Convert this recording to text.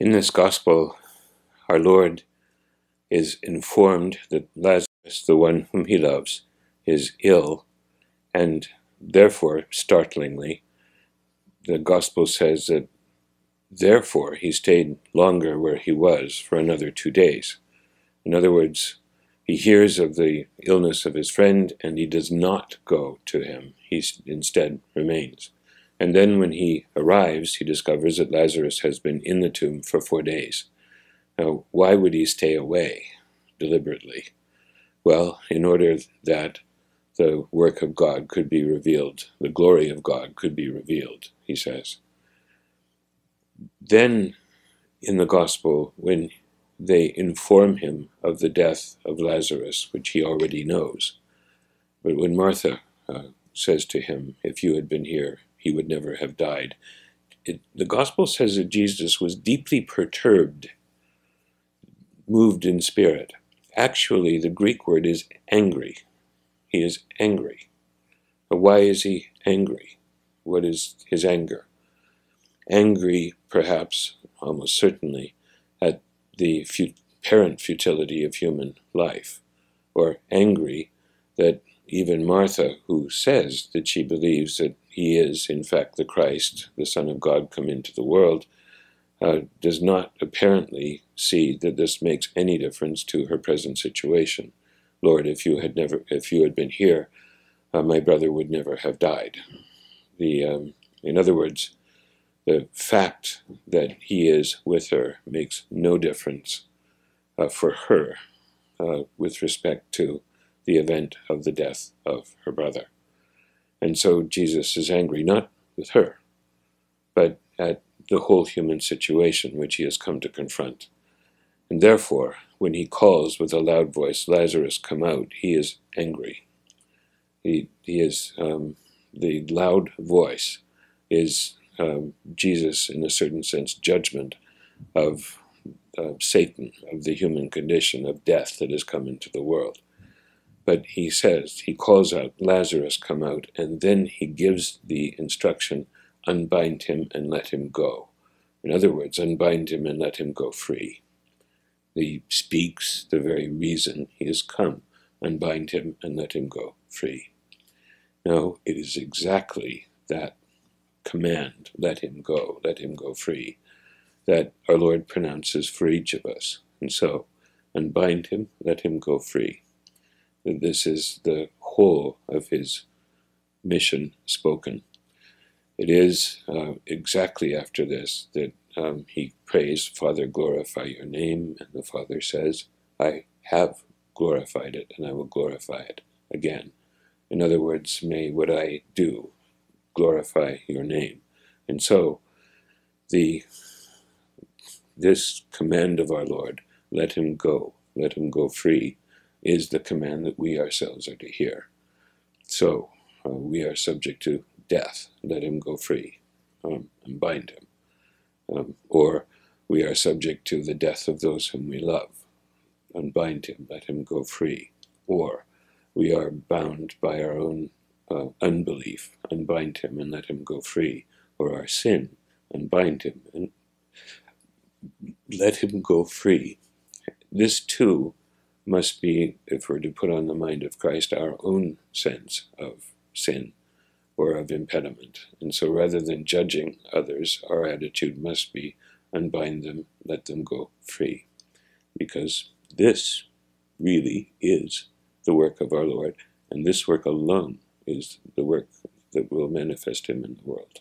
In this gospel, our Lord is informed that Lazarus, the one whom he loves, is ill, and therefore, startlingly, the gospel says that therefore he stayed longer where he was for another 2 days. In other words, he hears of the illness of his friend and he does not go to him. He instead remains. And then when he arrives, he discovers that Lazarus has been in the tomb for 4 days. Now, why would he stay away deliberately? Well, in order that the work of God could be revealed, the glory of God could be revealed, he says. Then, in the gospel, when they inform him of the death of Lazarus, which he already knows, but when Martha says to him, if you had been here, he would never have died, the gospel says that Jesus was deeply perturbed, moved in spirit. Actually, the Greek word is angry. He is angry. But why is he angry? What is his anger? Angry, perhaps, almost certainly, at the apparent futility of human life, or angry that even Martha, who says that she believes that he is, in fact, the Christ, the Son of God come into the world, does not apparently see that this makes any difference to her present situation. Lord, if you had been here, my brother would never have died. In other words, the fact that he is with her makes no difference for her with respect to the event of the death of her brother. And so Jesus is angry, not with her, but at the whole human situation which he has come to confront. And therefore, when he calls with a loud voice, Lazarus, come out, he is angry. He is, the loud voice is Jesus, in a certain sense, judgment of Satan, of the human condition, of death that has come into the world. But he says, he calls out, Lazarus, come out, and then he gives the instruction, unbind him and let him go. In other words, unbind him and let him go free. He speaks the very reason he has come, unbind him and let him go free. Now, it is exactly that command, let him go free, that our Lord pronounces for each of us. And so, unbind him, let him go free. This is the whole of his mission spoken. It is exactly after this that he prays, Father, glorify your name, and the Father says, I have glorified it, and I will glorify it again. In other words, may what I do glorify your name. And so, this command of our Lord, let him go free, is the command that we ourselves are to hear. So, we are subject to death, let him go free, and bind him. Or we are subject to the death of those whom we love, unbind him, let him go free. Or we are bound by our own unbelief, unbind him and let him go free. Or our sin, unbind him and let him go free. This too must be, if we're to put on the mind of Christ, our own sense of sin or of impediment. And so rather than judging others, our attitude must be unbind them, let them go free. Because this really is the work of our Lord, and this work alone is the work that will manifest him in the world.